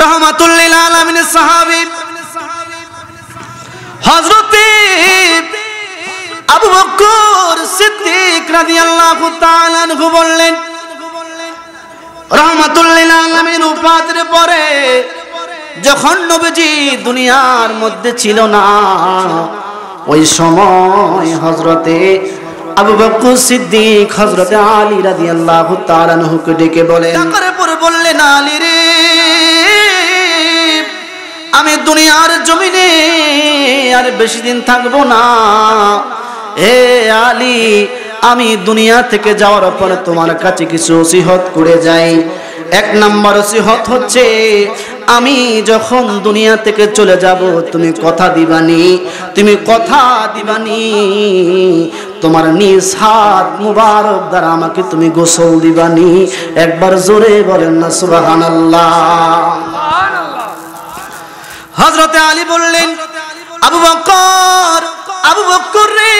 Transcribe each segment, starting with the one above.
রাহমাতুল লিল আলামিনের সাহাবী হযরত আবু বকর সিদ্দিক রাদিয়াল্লাহু তাআলা আনহু বললেন, রাহমাতুল লিল আলামিন ওফাতের পরে যখন নবীজি দুনিয়ার মধ্যে ছিল না, ওই সময় হযরতে আবু বকর সিদ্দিক হযরতে আলী রাদিয়াল্লাহু তাআলা আনহুকে ডেকে বলেন, ডাকার পরে বললেন, আলী রে, আমি দুনিয়ার জমিনে আর বেশি দিন থাকবো না। হে আলী, আমি দুনিয়া থেকে যাওয়ার পরে তোমার কাছে কিছু ওসিয়ত করে যাই। এক নাম্বার ওসিয়ত হচ্ছে, আমি যখন দুনিয়া থেকে চলে যাব তুমি কথা দিবানি, তোমার নিজ হাত মুবারক দ্বারা আমাকে তুমি গোসল দিবানি। একবার জোরে বলেন না সুবহানাল্লাহ। হযরতে আলী বললেন, আবু বকর রে,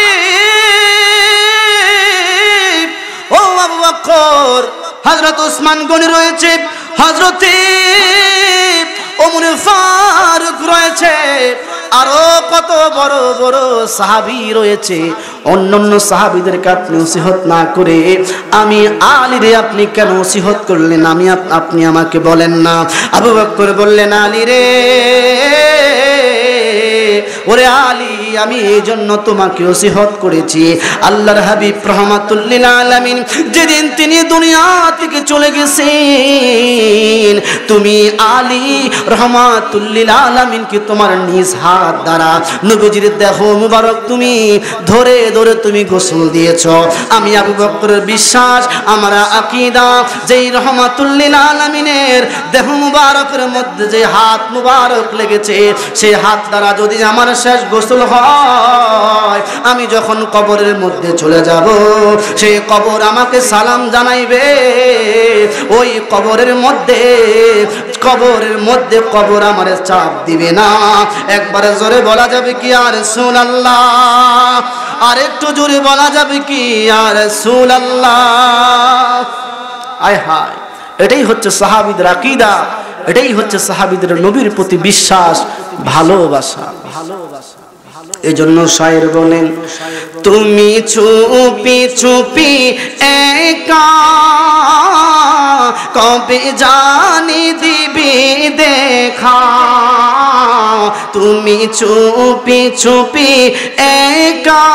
ও আবু বকর, হযরত ওসমান গনি রয়েছে, হযরতে ওমর ফারুক রয়েছে, আরো কত বড় বড় সাহাবী রয়েছে। অন্যান্য সাহাবীদেরকে আপনি ওসিয়ত না করে আমি আলী রে আপনি কেন ওসিয়ত করলেন? আপনি আমাকে বলেন না। আবু বকর বললেন, আলী রে, ওরে আলী, আমি এই জন্য তোমাকে ওসিয়ত করেছি। আল্লাহর হাবিব রাহমাতুল লিল আলামিন যেদিন তিনি দুনিয়া থেকে চলে গেছেন, তুমি আলী রাহমাতুল লিল আলামিনকে তোমার নিজ হাত দ্বারা নবীজির দেহ মুবারক তুমি ধরে ধরে তুমি গোসল দিয়েছো। আমি আবু বকরের বিশ্বাস, আমার আকীদা, যেই রাহমাতুল লিল আলামিনের দেহ মুবারকের মধ্যে যে হাত মুবারক লেগেছে, সেই হাত দ্বারা যদি আমার শেষ গোসল হয়, আমি যখন কবরের মধ্যে চলে যাব, সেই কবর আমাকে সালাম জানাইবে। ওই কবরের মধ্যে কবর আমারে চাপ দিবে না। একবারে জোরে বলা যাবে কি ইয়া রাসূলুল্লাহ? আর একটু জোরে বলা যাবে কি ইয়া রাসূলুল্লাহ? আয় হায়, এটাই হচ্ছে সাহাবীদের আকীদা, এটাই হচ্ছে সাহাবীদের নবীর প্রতি বিশ্বাস, ভালোবাসা। এজন্য শায়ের বলেন, তুমি চুপি চুপি একা কবে জানি দিবি দেখা, তুমি চুপি চুপি একা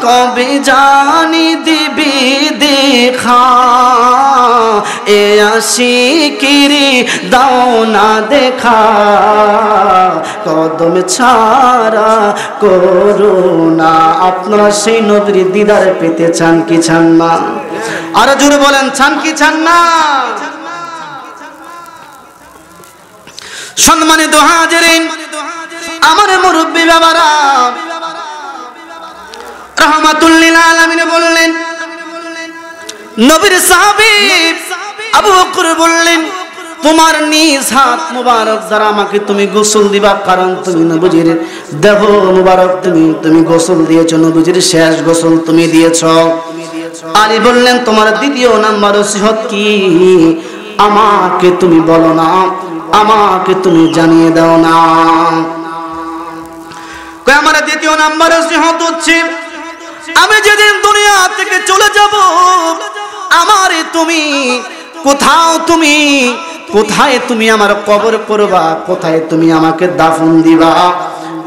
কবে জানি দিবি দেখা, এ আশিকিরি দাও না দেখা, কদম ছাড়া করুণা। আপনারা সেই নবীর দিদার পেতে চান কি চান না? আরো জোরে বলেন, চান কি চান না? সম্মানিত হাজিরিন, আমার মুরব্বী বাবারা, রাহমাতুল লিল আলামিন বললেন, নবীর সাহাবী আবু বকর বললেন, তোমার নিজ হাত মুবারক দ্বারা আমাকে তুমি গোসল দিবা, কারণ তুমি নবীজির দেহ মুবারক তুমি গোসল দিয়েছো, নবীজির শেষ গোসল তুমি দিয়েছো। আলী বললেন, তোমার দ্বিতীয় নাম্বার ওসিয়ত কি? আমাকে তুমি বলো না, আমাকে তুমি জানিয়ে দাও না। কই আমার দ্বিতীয় নাম্বার ওসিয়ত হচ্ছে, আমি যেদিন দুনিয়া থেকে চলে যাব, আমারে তুমি কোথায় তুমি আমার কবর করবা, কোথায় তুমি আমাকে দাফন দিবা?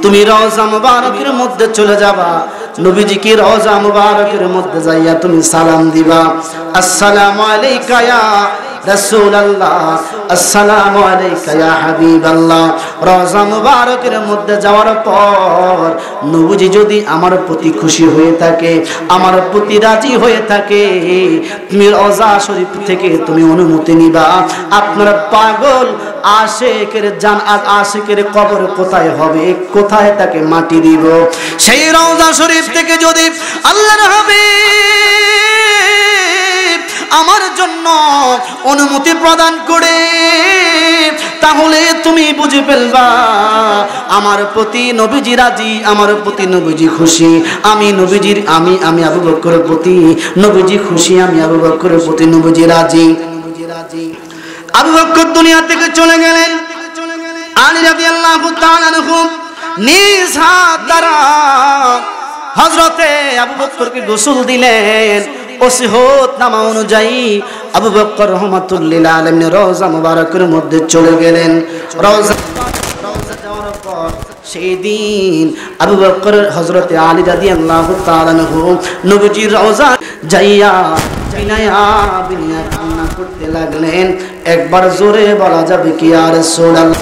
তুমি রওজা মুবারকের মধ্যে চলে যাবা, নবীজিকে রওজা মুবারকের মধ্যে যাইয়া তুমি সালাম দিবা, আসসালামু আলাইকা ইয়া রাসূলুল্লাহ, আসসালামু আলাইকা ইয়া হাবিবাল্লাহ। রওজা মুবারকের মধ্যে যাওয়ার পর নবীজি যদি আমার প্রতি খুশি হয়ে থাকে, আমার প্রতি রাজি হয়ে থাকে, তুমি রওজা শরীফ থেকে তুমি অনুমতি নিবা। আপনার পাগল আশিকের কবর কোথায় হবে, কোথায় তাকে মাটি দিব? সেই রওজা শরীফ থেকে যদি আল্লাহর হাবিব আমার জন্য অনুমতি প্রদান করে, তাহলে তুমি বুঝে ফেলবা আমার প্রতি নবীজি রাজি, আমার প্রতি নবীজি খুশি। আমি আবু বকরের প্রতি নবীজি খুশি, আমি আবু বকরের প্রতি নবীজি রাজি। আবু বকর দুনিয়া থেকে চলে গেলেন। আলী রাদিয়াল্লাহু তাআলা আনহু নিজ হাত দ্বারা হযরতে আবু বকরকে গোসল দিলেন। ওসিহত নামা অনুযায়ী আবু বকর রাহমাতুল লিল আলামিন রওজা মুবারকের মধ্যে চলে গেলেন। রওজা যাওয়ার পর সেই দিন আবু বকর হযরতে আলী রাদিয়াল্লাহু তাআলা আনহু নবীজির রওজা যাইয়া বিনয়া কান্না করতে লাগলেন। একবার জোরে বলা যাবে কি ইয়া রাসূলুল্লাহ।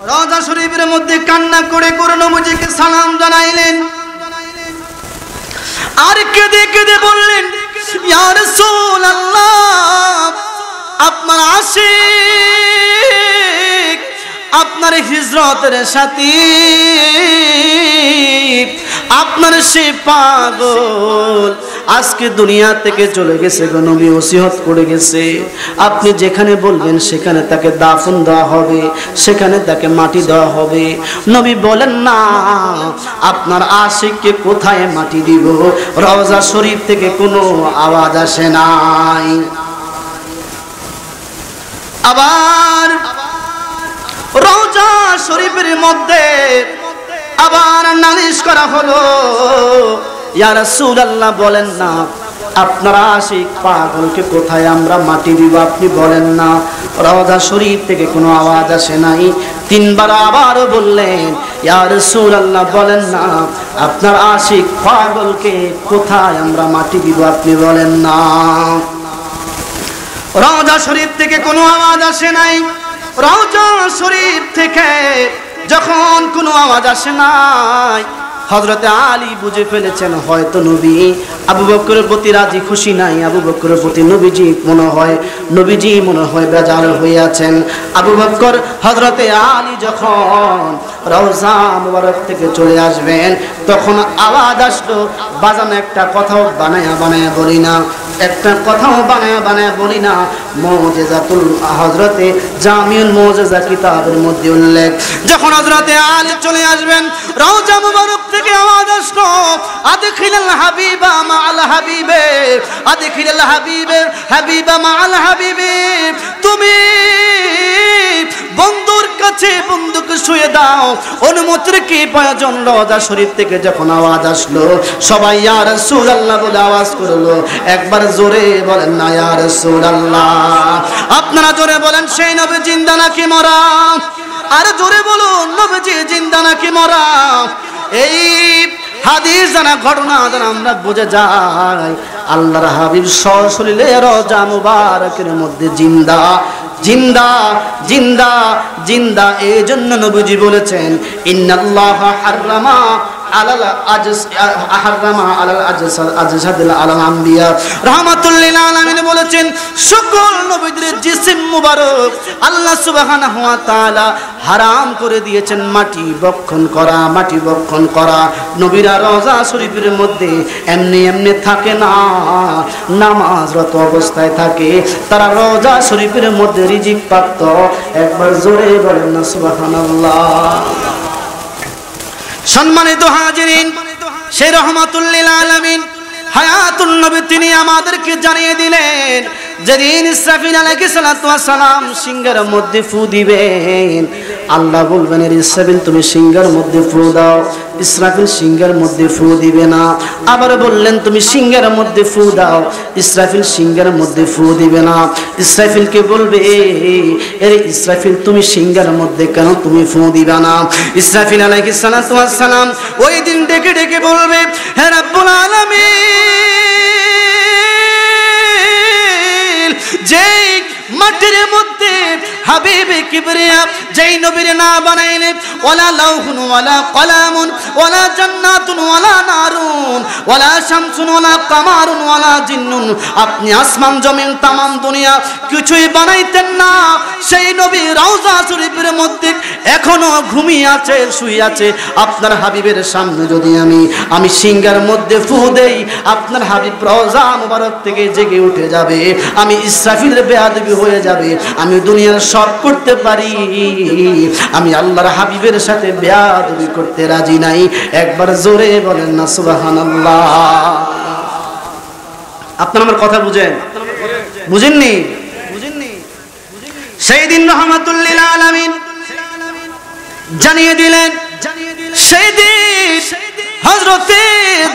রওজা শরীফের মধ্যে কান্না করে করে নবীজিকে সালাম জানাইলেন। আর কেঁদে কেঁদে বললেন ইয়া রাসূলুল্লাহ, আপনার আশিক, আপনার হিজরতের সাথী, আপনার সে পাগল আজকে দুনিয়া থেকে চলে গেছে গো। নবী ওসিয়ত করে গেছে, আপনি যেখানে বলবেন সেখানে তাকে দাফন দেওয়া হবে, সেখানে তাকে মাটি দেওয়া হবে। নবী বলেন না আপনার আশিককে কোথায় মাটি দিব? রওজা শরীফ থেকে কোনো আওয়াজ আসে নাই। আবার রওজা শরীফের মধ্যে আবার নালিশ করা হলো, ইয়া রাসূলুল্লাহ বলেন না আপনার আশিক পাগলকে কোথায় আমরা মাটি দিব? আপনি বলেন না। রওজা শরীফ থেকে কোনো আওয়াজ আসে নাই। তিনবার আবারও বললেন ইয়া রাসূলুল্লাহ বলেন না আপনার আশিক পাগলকে কোথায় আমরা মাটি দিব? আপনি বলেন না। রওজা শরীফ থেকে কোনো আওয়াজ আসে নাই। রওজা শরীফ থেকে যখন কোনো আওয়াজ আসে নাই, হযরতে আলী বুঝে ফেলেছেন হয়তো নবী আবু বকরের প্রতি রাজি খুশি নাই। আবু বকরের প্রতি নবীজি মনে হয় বেজার হয়ে আছেন। আবু বকর হযরতে আলী যখন রওজা মুবারক থেকে চলে আসবেন তখন আওয়াজ আসলো, বাজানো একটা কথাও বানায়া বলি না, একটা কথাও বানায়া বলি না। মুজিজাতুল হযরতে জামিউল মুজিজা কিতাবের মধ্যে উল্লেখ, যখন হযরতে আলী চলে আসবেন রওজা মুবারক থেকে আওয়াজ আসলো আদখিলাল হাবিবা মাআল হাবিবে, আদখিলাল হাবিবা মাআল হাবিবে। তুমি বন্ধুর কাছে বন্ধুকে শুয়ে দাও, অনুমতির কি প্রয়োজন? রওজা শরীফ থেকে যখন আওয়াজ আসলো সবাই ইয়া রাসূলুল্লাহ বলে আওয়াজ করলো। একবার জোরে বলেন না ইয়া রাসূলুল্লাহ। আপনারা জোরে বলেন সেই নবী জিন্দা নাকি মরা? আর জোরে বলুন নবীজি জিন্দা নাকি মরা? এই হাদিস জানা, ঘটনা জানা আমরা বুঝে যাই আল্লাহর হাবিব সশরীরে রওজা মুবারকের মধ্যে জিন্দা জিন্দা জিন্দা জিন্দা। এই জন্য নবীজি বলেছেন ইন্নাল্লাহ হারামা আলাল আজসাদিল আলাল আম্বিয়া। রাহমাতুল লিল আলামিন বলেছেন সকল নবীদের জিসিম মুবারক আল্লাহ সুবহানাহু ওয়া তাআলা হারাম করে দিয়েছেন মাটি বক্ষণ করা। নবীরা রওজা শরীফের মধ্যে এমনি থাকে না, নামাজরত অবস্থায় থাকে। তারা রওজা শরীফের মধ্যে রিজিক প্রাপ্ত। একবার জোরে বলেন না সুবহানাল্লাহ। সম্মানিত হাজিরিন, সেই রাহমাতুল লিল আলামিন হায়াতুন নবী তিনি আমাদেরকে জানিয়ে দিলেন যেদিন ইসরাফিল আলাইহিস সালাতু ওয়াস সালাম সিংহের মধ্যে ফু দিবেন, আল্লাহ বলবেন ইসরাফিল তুমি সিংহের মধ্যে ফু দাও। ইসরাফিল সিংহের মধ্যে ফু দিবে না। আবার বললেন তুমি সিংহের মধ্যে ফু দাও। ইসরাফিল সিংহের মধ্যে ফু দিবে না। ইসরাফিলকে বলবে এরে ইসরাফিল তুমি সিংহের মধ্যে কেন তুমি ফু দিবে না? ইসরাফিল আলাইহিস সালাতু ওয়াস সালাম ওই দিন ডেকে ডেকে বলবে হে রব্বুল আলামিন, যেই মাটির মধ্যে হাবিবে কিবরিয়া যেই নবীর না বানাইলে ওয়ালা লাউহুন ওয়ালা কলামুন ওয়ালা জান্নাতুন ওয়ালা নারুন ওয়ালা শামসুন ওয়ালা কামারুন ওয়ালা জিন্নুন, আপনি আসমান জমিন তামাম দুনিয়া কিছুই বানাইতেন না। সেই নবী রওজা শরীফের মধ্যে এখনো ঘুমিয়ে আছে, শুয়ে আছে। আপনার হাবিবের সামনে যদি আমি সিংহের মধ্যে ফু দেই, আপনার হাবিব রওজা মুবারক থেকে জেগে উঠে যাবে। আমি ইসরাফিলের বেয়াদবি হয়ে যাবে। আমি দুনিয়ার সব করতে পারি, আমি আল্লাহর হাবিবের সাথে বেয়াদবি করতে রাজি নাই। একবার জোরে বলেন না সুবহানাল্লাহ। আপনারা আমার কথা বুঝেন? বুঝেননি? সেই দিন রাহমাতুল লিল আলামিন জানিয়ে দিলেন, সেই দিন হযরতে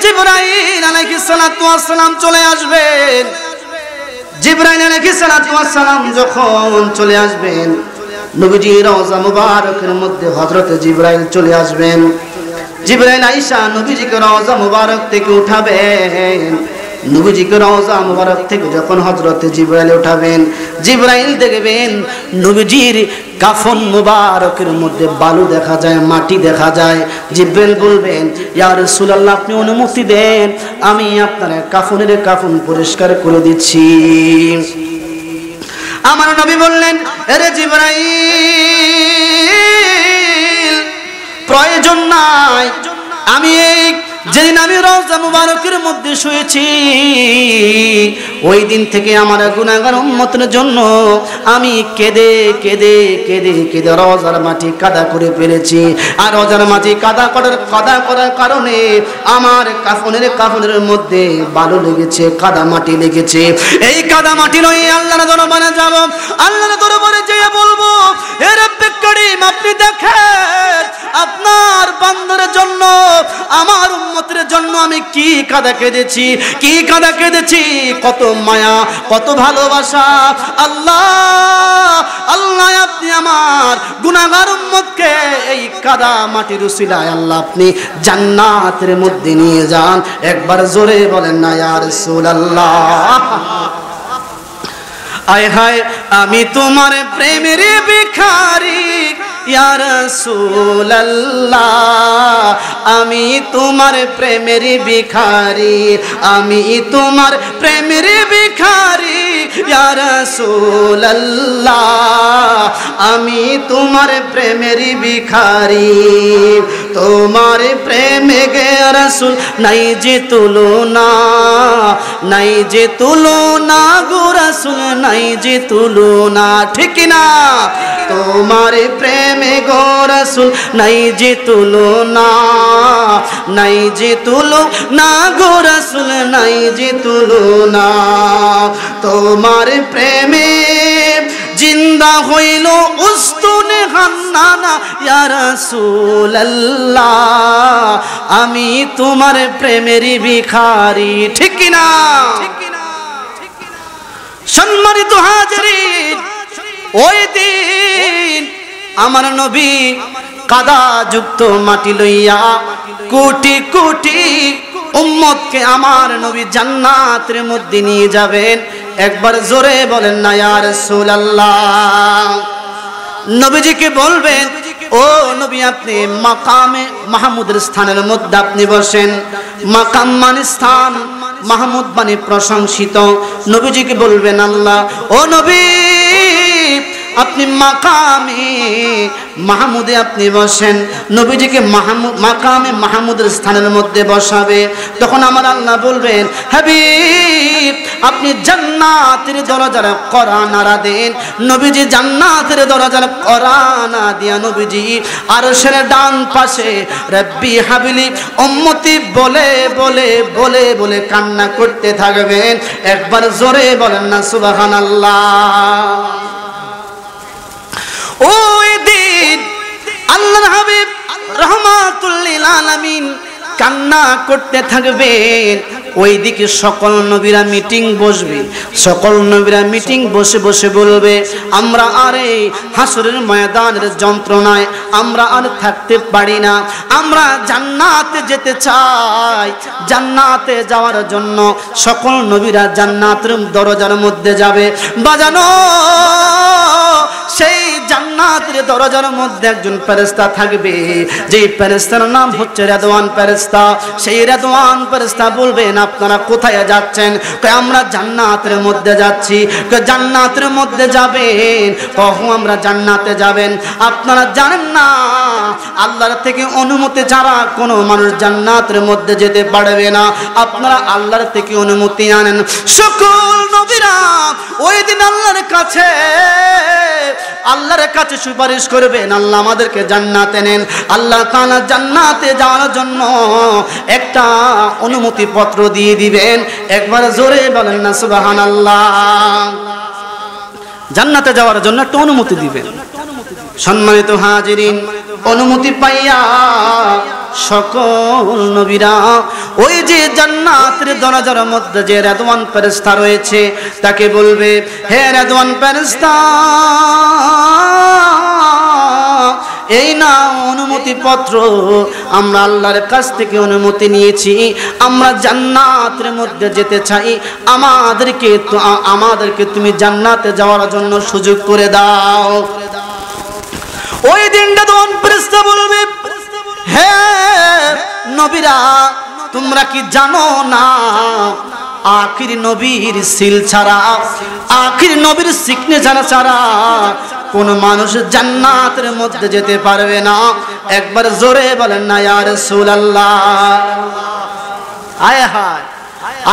জিবরাইল আলাইহিস সালাতু ওয়াস সালাম চলে আসবেন। জিবরাইল আলাইহিস সালাতু ওয়াস সালাম যখন চলে আসবেন, নবীজির রওজা মুবারকের মধ্যে হযরতে জিবরাইল চলে আসবেন। জিবরাইল আয়েশা নবীজিকে রওজা মুবারক থেকে উঠাবেন। নবীজিকে রওজা মুবারক থেকে যখন হযরতে জিবরাইল উঠাবেন, জিবরাইল দেখবেন নবীজির কাফন মুবারকের মধ্যে বালু দেখা যায়, মাটি দেখা যায়। জিবরাইল বলবেন, ইয়া রাসূলুল্লাহ, আপনি অনুমতি দেন, আমি আপনার কাফনের কাফন পরিষ্কার করে দিচ্ছি। আমার নবী বললেন, আরে জিবরাইল, প্রয়োজন নাই, আমি যেদিন আমি রওজা মুবারকের মধ্যে শুয়েছি, ওই দিন থেকে আমার গুনাহগার উম্মতের জন্য আমি কেঁদে কেঁদে কেঁদে কেঁদে রওজার মাটি কাদা করে ফেলেছি। আর রওজার মাটি কাদা করার কারণে আমার কাফনের মধ্যে বালু লেগেছে, কাদা মাটি লেগেছে। এই কাদা মাটি লই আল্লাহর দরবারে যাব। আল্লাহর দরবারে যেয়ে বলবো, হে রব্বে করিম, আপনি দেখেন আপনার বান্দার জন্য, আমার উম্মতের জন্য আমি কি কাদা কেঁদেছি, কি কাদা কেঁদেছি, কত মায়া, কত ভালোবাসা। আল্লাহ আল্লাহ, আপনি আমার গুনাহগার উম্মতকে এই কাদা মাটির উসিলায় আল্লাহ আপনি জান্নাতের মধ্যে নিয়ে যান। একবার জোরে বলেন না ইয়া রাসূলুল্লাহ। আয় হায়, আমি তোমার প্রেমের ভিখারি ইয়া রাসূলুল্লাহ, আমি তোমার প্রেমের ভিখারি, আমি তোমার প্রেমের ভিখারি ইয়া রাসূলুল্লাহ, আমি তোমার প্রেমের ভিখারি। তোমার প্রেমে গে রাসূল নাই যে তুলনা, নাই যে তুলনা গো রাসূল, নাই যে তুলনা, ঠিক না? তোমার প্রেমে গো রাসূল নাই যে তুলনা, নাই যে তুলনা গো রাসূল, নাই যে তুলনা। তোমার প্রেমে জিন্দা হইল উস্তুনে হান্নানা ইয়া রাসূলুল্লাহ, আমি তোমার প্রেমের ভিখারি, ঠিক না? সম্মানিত হাজিরিন, ওই দিন আমার নবী কাদা যুক্ত মাটি লইয়া কোটি কোটি উম্মতকে আমার নবী জান্নাতের মধ্যে নিয়ে যাবেন। একবার জোরে বলেন না ইয়া রাসূলুল্লাহ। নবীজিকে বলবেন, ও নবী, আপনি মাকামে মাহমুদের স্থানের মধ্যে আপনি বসেন। মাকাম মানে স্থান, মাহমুদ মানে প্রশংসিত। নবীজিকে বলবেন, আল্লাহ, ও নবী, আপনি মাকামে মাহমুদে আপনি বসেন। নবীজিকে মাকামে মাহমুদের স্থানের মধ্যে বসাবে। তখন আমার আল্লাহ বলবেন, হাবিব, আপনি জান্নাতের দরজার কড়া নাড়া দেন। নবীজি জান্নাতের দরজার কড়া না দিয়া নবীজি আরশের ডান পাশে রব্বি হাবিলি উম্মতি বলে বলে বলে বলে কান্না করতে থাকবেন। একবার জোরে বলেন না সুবহানাল্লাহ। ওই দিন আল্লাহর হাবিব রাহমাতুল লিল আলামিন কান্না করতে থাকবেন। ওইদিকে সকল নবীরা মিটিং বসবে। সকল নবীরা মিটিং বসে বসে বলবে, আমরা আর এই হাসরের ময়দানের যন্ত্রণায় আমরা আর থাকতে পারি না, আমরা জান্নাতে যেতে চাই। জান্নাতে যাওয়ার জন্য সকল নবীরা জান্নাতের দরজার মধ্যে যাবে। বাজানো সেই জান্নাতের দরজার মধ্যে একজন ফেরেশতা থাকবে, যেই ফেরেশতার নাম হচ্ছে রেদওয়ান ফেরেশতা। সেই রেদওয়ান ফেরেশতা বলবেন, আপনারা কোথায় যাচ্ছেন? আমরা জান্নাতের মধ্যে যাচ্ছি। জান্নাতের মধ্যে যাবেন? আমরা জান্নাতে যাবেন। আপনারা জানেন না, আল্লাহর থেকে অনুমতি ছাড়া কোনো মানুষ জান্নাতের মধ্যে যেতে পারবে না। আপনারা আল্লাহর থেকে অনুমতি আনেন। সকল নবীরা ওই দিন আল্লাহর কাছে আল্লাহর কাছে সুপারিশ করবেন, আল্লাহ আমাদেরকে জান্নাতে নেন। আল্লাহ তাআলা জান্নাতে যাওয়ার জন্য একটা অনুমতি পত্র দিয়ে দিবেন। একবার জোরে বলেন না সুবহানাল্লাহ। জান্নাতে যাওয়ার জন্য একটা অনুমতি দিবেন। সম্মানিত হাজিরিন, অনুমতি পাইয়া সকল নবীরা ওই যে জান্নাতের দরজার মধ্যে যে রেদওয়ান ফেরেশতা রয়েছে তাকে বলবে, হে রেদওয়ান ফেরেশতা, এই না অনুমতি পত্র, আমরা আল্লাহর কাছ থেকে অনুমতি নিয়েছি, আমরা জান্নাতের মধ্যে যেতে চাই, আমাদেরকে তুমি জান্নাতে যাওয়ার জন্য সুযোগ করে দাও। ওই দিনটা তখন ফেরেশতা বলবে, হে নবীরা, তোমরা কি জানো না আখির নবীর সিল ছাড়া, আখির নবীর সিগনেচার ছাড়া কোন মানুষ জান্নাতের মধ্যে যেতে পারবে না। একবার জোরে বলেন না ইয়া রাসূলুল্লাহ। আয় হায়,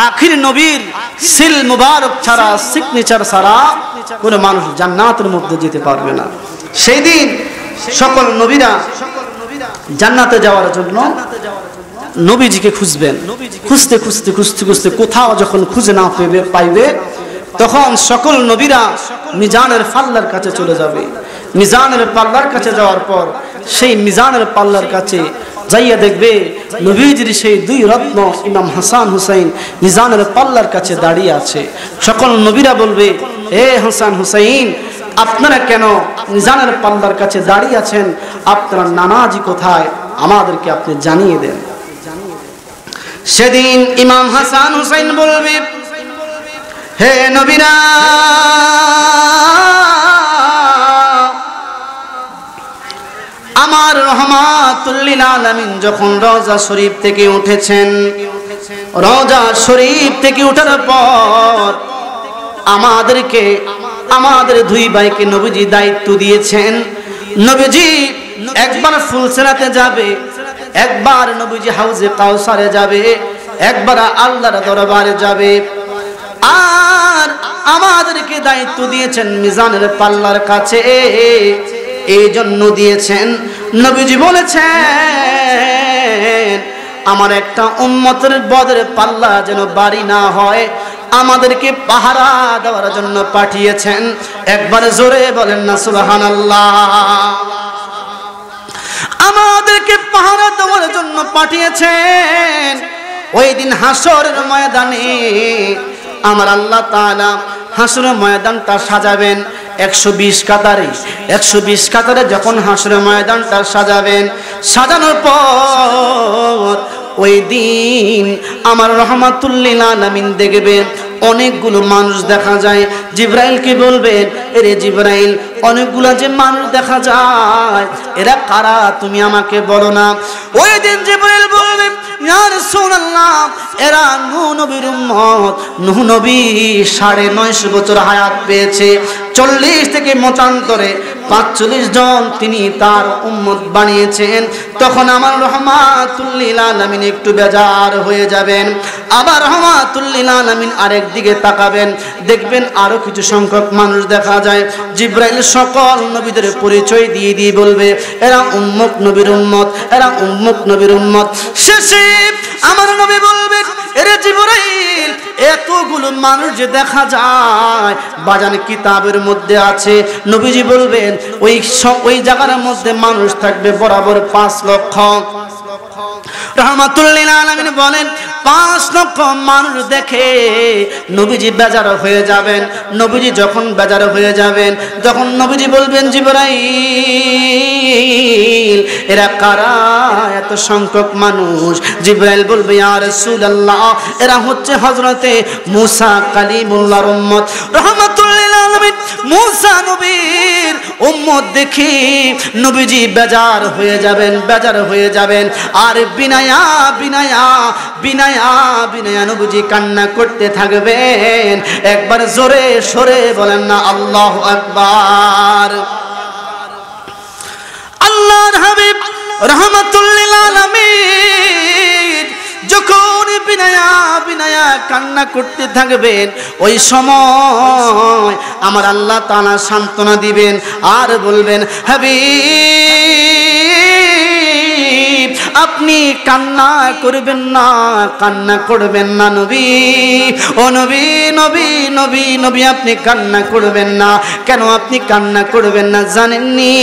আখির নবীর সিল মুবারক ছাড়া, সিগনেচার ছাড়া কোন মানুষ জান্নাতের মধ্যে যেতে পারবে না। সেই দিন সকল নবীরা জান্নাতে যাওয়ার জন্য নবীজিকে খুঁজবেন। খুঁজতে খুঁজতে খুঁজতে খুঁজতে কোথাও যখন খুঁজে না পাইবে, তখন সকল নবীরা মিজানের পাল্লার কাছে চলে যাবে। মিজানের পাল্লার কাছে যাওয়ার পর সেই মিজানের পাল্লার কাছে যাইয়া দেখবে নবীজির সেই দুই রত্ন ইমাম হাসান হুসাইন মিজানের পাল্লার কাছে দাঁড়িয়ে আছে। সকল নবীরা বলবে, হে হাসান হুসাইন, আপনারা কেন মিজানের পাল্লার কাছে দাঁড়িয়ে আছেন? আপনার নানাজি কোথায়? আমাদেরকে আপনি জানিয়ে দেন। সেদিন ইমাম হাসান হুসাইন বলবে, হে নবীরা, আমার রহমাতুল লিল আলামিন যখন রওজা শরীফ থেকে উঠেছেন, রওজা শরীফ থেকে ওঠার পর আমাদের দুই ভাইকে নবীজি দায়িত্ব দিয়েছেন। নবীজি একবার ফুলসেরাতে যাবে, একবার নবীজি হাউজে কাউসারে যাবে, একবার আল্লাহর দরবারে যাবে। আর আমাদেরকে দায়িত্ব দিয়েছেন মিজানের পাল্লার কাছে। এই জন্য দিয়েছেন, নবীজি বলেছেন আমার একটা উম্মতের বদরের পাল্লা যেন বাড়ি না হয়, আমাদেরকে পাহারা দেওয়ার জন্য পাঠিয়েছেন। একবার জোরে বলেন না সুবহানাল্লাহ। আমাদেরকে পাহারা দেওয়ার জন্য পাঠিয়েছেন। ওই দিন হাসরের ময়দানে আমার আল্লাহ তাআলা হাসরের ময়দানটা সাজাবেন 120 কাতারে। 120 কাতারে যখন হাসরের ময়দানটা সাজাবেন, সাজানোর পর ওই দিন আমার রহমাতুল লিল আলামিন দেখবেন অনেকগুলো মানুষ দেখা যায়। জিবরাইলকে বলবেন, এরে জিবরাইল, অনেকগুলো যে মানুষ দেখা যায়, এরা কারা তুমি আমাকে বলো না। ওই দিন জিবরাইল বলবে, ইয়া রাসূলুল্লাহ, এরা নূহ নবীর উম্মত। নূহ নবী 950 বছর হায়াত পেয়েছে, 40 থেকে মতান্তরে 45 জন তিনি তার উম্মত বানিয়েছেন। তখন আমার রহমাতুল লিল আলামিন একটু বেজার হয়ে যাবেন। আবার রহমাতুল লিল আলামিন আরেক দিকে তাকাবেন, দেখবেন আরো কিছু সংখ্যক মানুষ দেখা যায়। জিবরাইল সকল নবীদের পরিচয় দিয়ে দিয়ে বলবে, এরা উম্মত নবীর উম্মত, এরা উম্মত নবীর উম্মত। শেষে আমার নবী বলবে, এরে জিবরাইল, এতগুলো মানুষ যে দেখা যায় বাজান কিতাবের মধ্যে আছে। নবীজি বলবেন, ওই জায়গার মধ্যে মানুষ থাকবে বরাবর 5 লক্ষ। রহমাতুল লিল আলামিন বলেন, 5 লক্ষ মানুষ দেখে নবীজি বেজার হয়ে যাবেন। নবীজি যখন বেজার হয়ে যাবেন, তখন নবীজি বলবেন, জিবরাইল, এরা কারা এত সংখ্যক মানুষ? জিবরাইল বলবে, ইয়া রাসূলুল্লাহ, এরা হচ্ছে হযরতে মুসা কালিমুল্লাহর উম্মত। রহমাতুল লিল আলামিন মুসা নবীর উম্মত দেখি নবীজি বেজার হয়ে যাবেন, বেজার হয়ে যাবেন। আর বিনায়া বিনায়া বিনায়া বিনায়া নবীজি কান্না করতে থাকবেন। একবার জোরে সরে বলেন না আল্লাহু আকবার। আল্লাহর হাবিব রাহমাতুল লিল আলামিন যখন বিনায়া বিনায়া কান্না করতে থাকবেন, ওই সময় আমার আল্লাহ তাআলা সান্ত্বনা দিবেন আর বলবেন, হাবিব আপনি কান্না করবেন না, কান্না করবেন না নবী, ও নবী নবী নবী নবী আপনি কান্না করবেন না। কেন আপনি কান্না করবেন না জানেননি?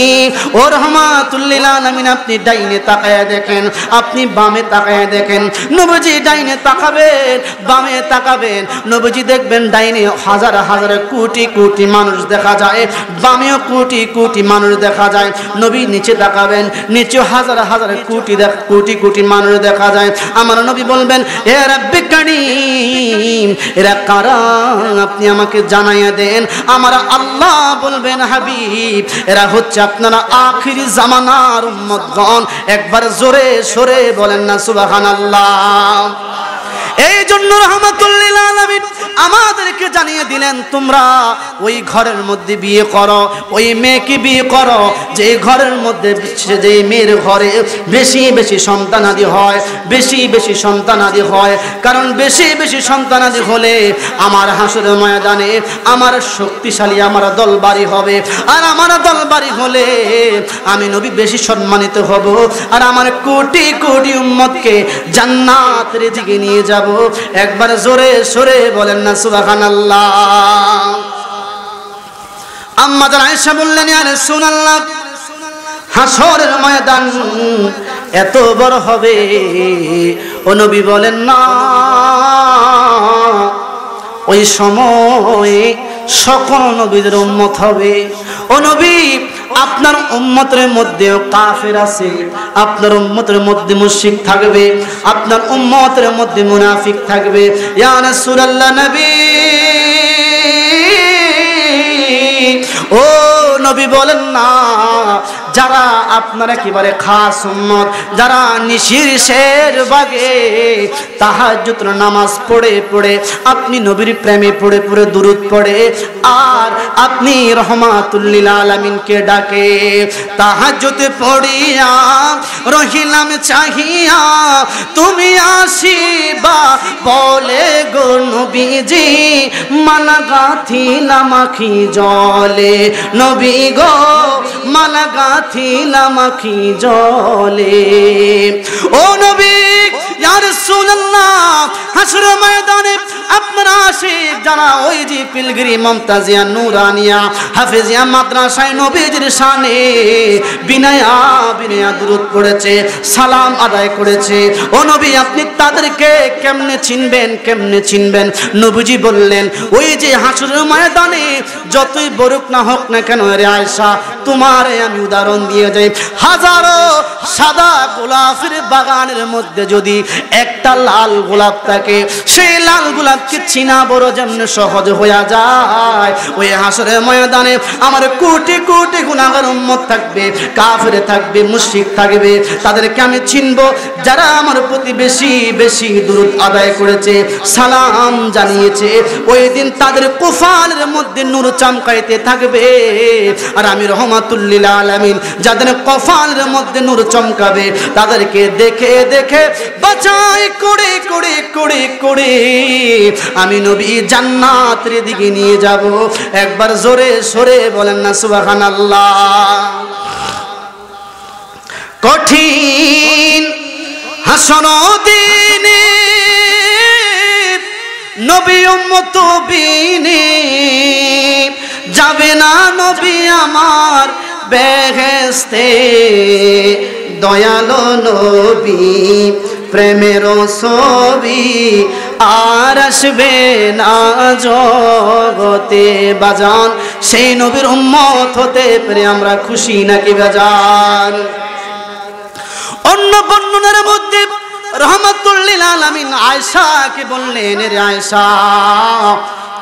ও রাহমাতুল লিল আলামিন, আপনি ডাইনে তাকায়া দেখেন, আপনি বামে তাকায়া দেখেন। নবীজি ডাইনে তাকাবেন, বামে তাকাবেন, নবীজি দেখবেন ডাইনে হাজার হাজার কোটি কোটি মানুষ দেখা যায়, বামেও কোটি কোটি মানুষ দেখা যায়। নবী নিচে তাকাবেন, নিচেও হাজার হাজার কোটি কোটি কোটি মানুষ দেখা যায়। আমার নবী বলবেন, হে রাব্বে কারীম এরা কারা, আপনি আমাকে জানাইয়া দেন। আমার আল্লাহ বলবেন, হাবিব এরা হচ্ছে আপনারা আখিরি জামানার উম্মতগণ। একবার জোরে সরে বলেন না সুবহানাল্লাহ। এই জন্য রাহমাতুল লিল আলামিন আমাদেরকে জানিয়ে দিলেন, তোমরা ওই ঘরের মধ্যে বিয়ে করো, ওই মেয়েকে বিয়ে করো যে ঘরের মধ্যে, যে মেয়ের ঘরে বেশি বেশি সন্তানাদি হয়, বেশি বেশি সন্তানাদি হয়। কারণ বেশি বেশি সন্তানাদি হলে আমার হাসরের ময়দানে আমার শক্তিশালী আমার দলবাড়ি হবে, আর আমার দলবাড়ি হলে আমি নবী বেশি সম্মানিত হব, আর আমার কোটি কোটি উম্মতকে জান্নাতের দিকে নিয়ে যাব। একবার জোরে সরে বলেন না সুবহানাল্লাহ। আম্মা জান আয়েশা বললেন, ইয়া রাসূলুল্লাহ হাসরের ময়দান এত বড় হবে? ও নবী বলেন, না, ওই সময় সকল নবীদের উম্মত হবে। ও নবী আপনার উম্মতের মধ্যেও কাফের আছে, আপনার উম্মতের মধ্যে মুশরিক থাকবে, আপনার উম্মতের মধ্যে মুনাফিক থাকবে। ইয়া রাসূলুল্লাহ নবী, ও নবী বলেন না, যারা আপনার একেবারে খাস উম্মত, যারা নিশির শের বাগে তাহাজ্জুদের নামাজ পড়ে পড়ে, আপনি নবীর প্রেমে পড়ে পড়ে দুরূদ পড়ে, আর আপনি রহমাতুল লিল আলামিনকে ডাকে, তাহাজ্জুদে পড়িয়া রহিলাম চাহিয়া তুমি আসিবা বলে গো নবীজি, মালা গাঁথিলাম আখি জলে, নবী গো মালা গাঁথিলাম আখি জলে। ও নবী ইয়া রাসূলুল্লাহ হাসরের ময়দানে আপনার আশিক যারা ওই যে পিলগিরি মুমতাজিয়া নুরানিয়া হাফেজিয়া মাদ্রাসায় নবীজির শানে বিনয়া বিনয়া দুরূদ পড়েছে, সালাম আদায় করেছে, ও নবী আপনি তাদেরকে কেমনে চিনবেন, কেমনে চিনবেন? নবীজি বললেন, ওই যে হাসরের ময়দানে যতই বরুক না হোক না কেন রে আয়েশা, তোমারে আমি উদাহরণ দিয়ে যাই, হাজারো সাদা গোলাপের বাগানের মধ্যে যদি একটা লাল গোলাপ থাকে, সেই লাল গোলাপকে চিনা বড় যেমন সহজ হয়ে যায়, ওই হাসরের ময়দানে আমার কোটি কোটি গুনাহগার উম্মত থাকবে, কাফের থাকবে, মুশরিক থাকবে, তাদেরকে আমি চিনব যারা আমার প্রতি বেশি বেশি দুরূদ আদায় করেছে, সালাম জানিয়েছে। ওই দিন তাদের কপালের মধ্যে নূর চমকাইতে থাকবে, আর আমি রহমাতুল লিল আলামিন যাদের কপালের মধ্যে নূর চমকাবে তাদেরকে দেখে দেখে বাছাই করে করে করে করে আমি নবী জান্নাতের দিকে নিয়ে যাব। একবার জোরে সরে বলেন না সুবহানাল্লাহ। কঠিন হাসর দিনে নবী উম্মত বিনে যাবে না নবী আমার বেহেশতে, দয়ালো নবী প্রেমের ছবি আর আসবে না জগতে। বাজান সেই নবীর উম্মত হতে পেরে আমরা খুশি নাকি বাজান? অন্য বর্ণনার মধ্যে রহমাতুল লিল আলামিন আয়েশাকে বললেন, রে আয়েশা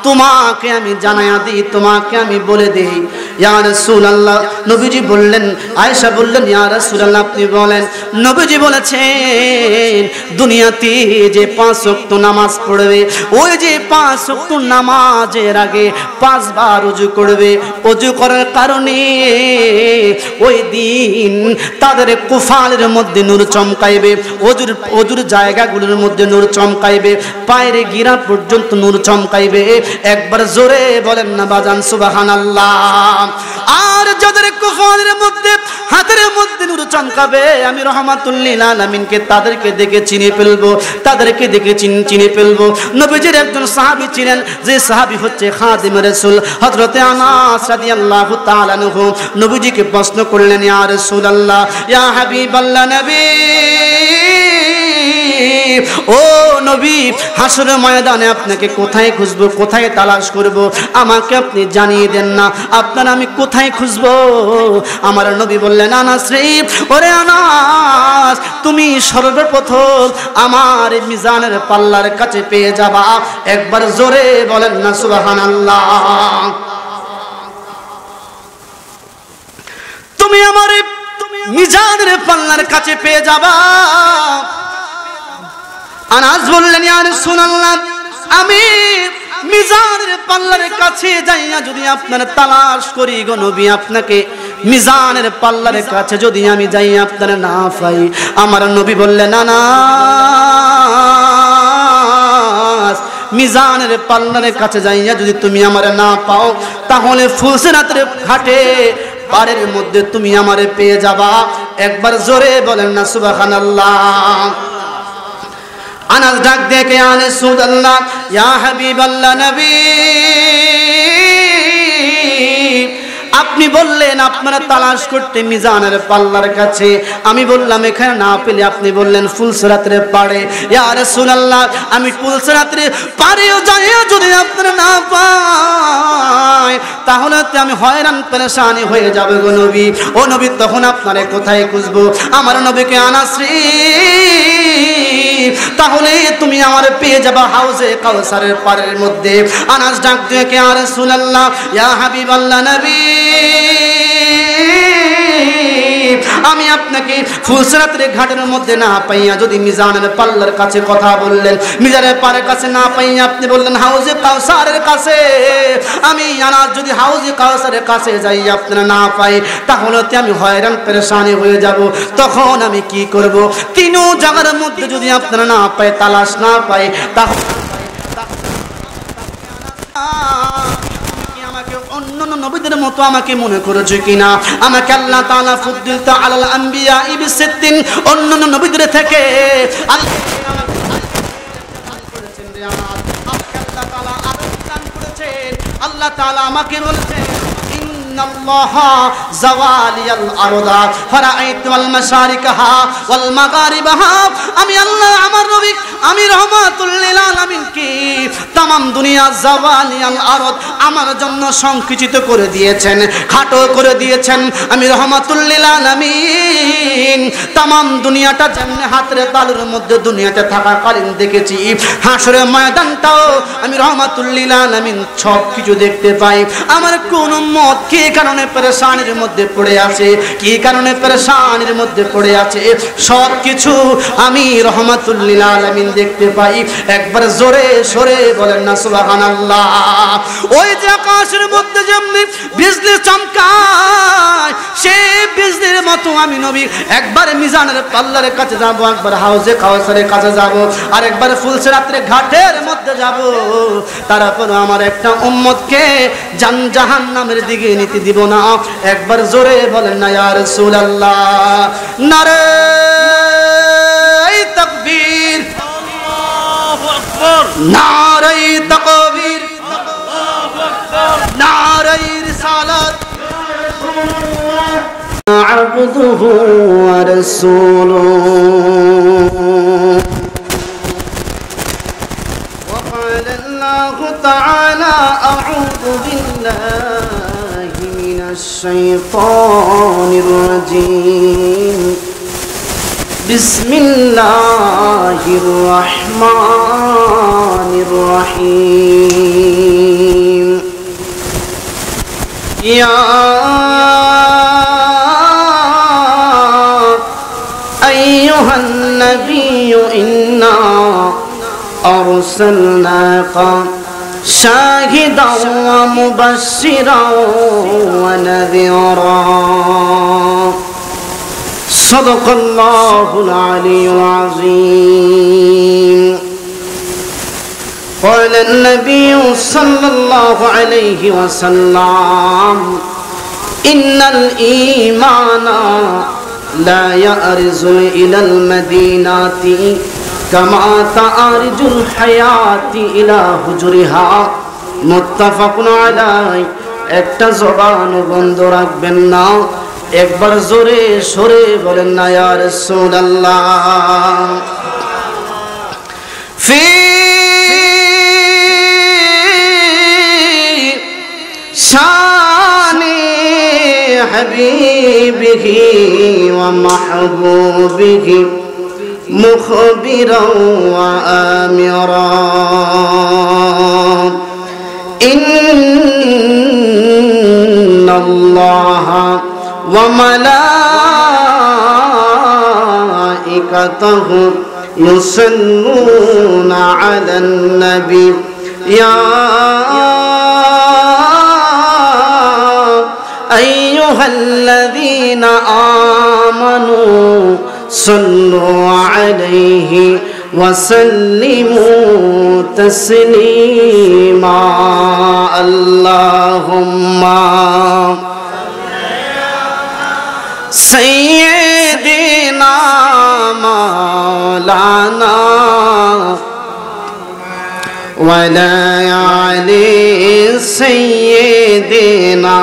তোমাকে আমি জানায়া দিই, তোমাকে আমি বলে দেই। ইয়া রাসূলুল্লাহ, নবীজি বললেন, আয়েশা বললেন, ইয়া রাসূলুল্লাহ আপনি বলেন। নবীজি বলেছেন, দুনিয়াতে যে 5 ওয়াক্ত নামাজ পড়বে, ওই যে 5 ওয়াক্ত নামাজের আগে 5 বার ওযু করবে, ওযু করার কারণে ওই দিন তাদের কুফালের মধ্যে নূর চমকাইবে, ওযুর জায়গাগুলোর মধ্যে নূর চমকাইবে, পায়ের গিরা পর্যন্ত নূর চমকাইবে। একবার জোরে বলেন না বাজান সুবহানাল্লাহ। আর যাদের কুফালের মধ্যে হাতের মধ্যে নূর চমকাবে, আমি রাহমাতুল লিল আলামিনকে তাদেরকে দেখে চিনে ফেলবো, তাদেরকে দেখে চিনে ফেলবো। নবীজির একজন সাহাবী ছিলেন, যে সাহাবী হচ্ছে খাদিম রাসূল হযরতে আনাস রাদিয়াল্লাহু তাআলা আনহু। নবীজিকে প্রশ্ন করলেন, ইয়া রাসূলুল্লাহ, ইয়া হাবিবাল্লাহ নবী, ও নবী, হাসরের ময়দানে আপনাকে কোথায় খুঁজবো, কোথায় তালাশ করব, আমাকে আপনি জানিয়ে দেন না, আপনার আমি কোথায় খুঁজবো? আমার নবী বললেন, আনাস রে, ওরে আনাস, তুমি সর্বপ্রথম আমার মিজানের পাল্লার কাছে পেয়ে যাবা। একবার জোরে বলেন না সুবহানাল্লাহ। তুমি আমার মিজানের পাল্লার কাছে পেয়ে যাবা। আনাস বললেন, ইয়া রাসূলুল্লাহ, আমি মিজানের পাল্লার কাছে যাইয়া যদি আপনার তালাশ করি গো নবী, আপনাকে মিজানের পাল্লার কাছে যদি আমি যাই আপনার না পাই। আমার নবী বললেন, আনাস, মিজানের পাল্লার কাছে যাইয়া যদি তুমি আমার না পাও, তাহলে ফুলসিরাতের ঘাটে পাড়ের মধ্যে তুমি আমারে পেয়ে যাবা। একবার জোরে বলেন না সুবহানাল্লাহ। আনাস ডাক দেখে, ইয়া রাসূলুল্লাহ, ইয়া হাবিবাল্লাহ নবী, আপনি বললেন আপনারা তালাশ করতে মিজানের পাল্লার কাছে, আমি বললাম এখানে না পেলে আপনি বললেন ফুলসিরাতের পাড়ে। ইয়া রাসূলুল্লাহ, আমি ফুলসিরাতের পাড়েও যাইয়া যদি আপনারা না পাই, তাহলে তো আমি হয়রান পেরেশানি হয়ে যাবে গো নবী। ও নবী, তখন আপনারে কোথায় খুঁজবো? আমার নবীকে, আনাস রে, তাহলে তুমি আমার পেয়ে যাবা হাউজে কাউসারের পাড়ের মধ্যে। আনাস ডাক দেখে, ইয়া রাসূলুল্লাহ, ইয়া হাবিবাল্লাহ নবী, আমি আপনাকে ফুলসিরাতের ঘাটের মধ্যে না পাইয়া যদি মিজানের পাল্লার কাছে কথা বললেন, মিজানের পাড়ের কাছে না পাইয়া আপনি বললেন হাউজে কাউসারের কাছে, আমি আনাস যদি হাউজে কাউসারের কাছে যাই আপনারা না পাই, তাহলে তো আমি হয়রান পেরেশানি হয়ে যাব। তখন আমি কি করব? তিনও জায়গার মধ্যে যদি আপনারা না পাই, তালাশ না পাই, তাহলে অন্যান্য নবীদের মতো আমাকে মনে করেছে কিনা? আমাকে আল্লাহ তাআলা ফুদ্দিলতা আলাল আম্বিয়া বিসিদ্দিন, অন্যান্য নবীদের থেকে আল্লাহ তাআলা আমাকে বলেছেন, ইন্নাল্লাহা যাওয়ালিয়াল আরদা ফারাআইতুল মাশারিকাহা ওয়াল মাগারিবাহা। আমি আল্লাহ আমার নবী, আমি রাহমাতুল লিল আলামিনকে तमाम दुनिया जावालियाल आरद আমার জন্য সংকুচিত করে দিয়েছেন, খাটো করে দিয়েছেন। আমি রহমাতুল লিল আলামিন तमाम দুনিয়াটা যেমন হাতের তালুর মধ্যে দুনিয়াতে থাকাকালীন দেখেছি, হাসরের ময়দানটাও আমি রহমাতুল লিল আলামিন সব কিছু দেখতে পাই। আমার কোন উম্মত কি কারণে পেরেশানির মধ্যে পড়ে আছে, কি কারণে পেরেশানির মধ্যে পড়ে আছে, সব কিছু আমি রহমাতুল লিল আলামিন দেখতে পাই। একবার জোরে সরে বলেন না সুবহানাল্লাহ। ওই যে আকাশের মধ্যে যেমনি বিজলি চমকায়, সেই বিজলির মতো আমি নবী একবার মিজানের পাল্লার কাছে যাব, একবার হাউজে কাউসারের কাছে যাব, আর একবার ফুলসিরাতের ঘাটের মধ্যে যাব। তারপর আমার একটা উম্মতকে জাহান্নামের দিকে নিতে দিব না। একবার জোরে বলেন না ইয়া রাসূলুল্লাহ। নারে তাকবীর, আল্লাহু আকবার। নারে তাকবীর, আল্লাহু আকবার। নারে রিসালাত, আবদুহু ওয়া রাসূলুহু। ওয়া ক্বালা আল্লাহু তাআলা আউযু বিল্লাহি মিনাশ শাইতানির রাজীম। বিসমিল্লাহির রহমানির রহিম। ইয়া আইয়ুহান নাবিয়্যু ইন্না আরসালনাকা শাহিদাও ওয়া মুবাশশিরাও ওয়া নাযীরা সাদাকাল্লাহুল আলিয়্যুল আযীম قال النبي صلى الله عليه وسلم إن الإيمان لا يأرز إلى المدينة كما تعرج الحياة إلى هجرها متفق عليه একটা জবান বন্ধ রাখবেন না একবার জোরে সরে বলেন না ইয়া রাসূলুল্লাহ ফি শানি হাবিবিহি ওয়া মাহবুবিহি মুখবিরা ওয়া আমিরা ইন্নাল্লাহা ওয়া মালাইকাতাহু ইউসাল্লুনা আলান নবী ইয়া আইয়ুহাল্লাযীনা আমানু সাল্লু আলাইহি ওয়া সাল্লিমু তাসলিমা আল্লাহুম্মা সাইয়্যিদিনা মাওলানা ওয়ালা আলি সাইয়্যিদিনা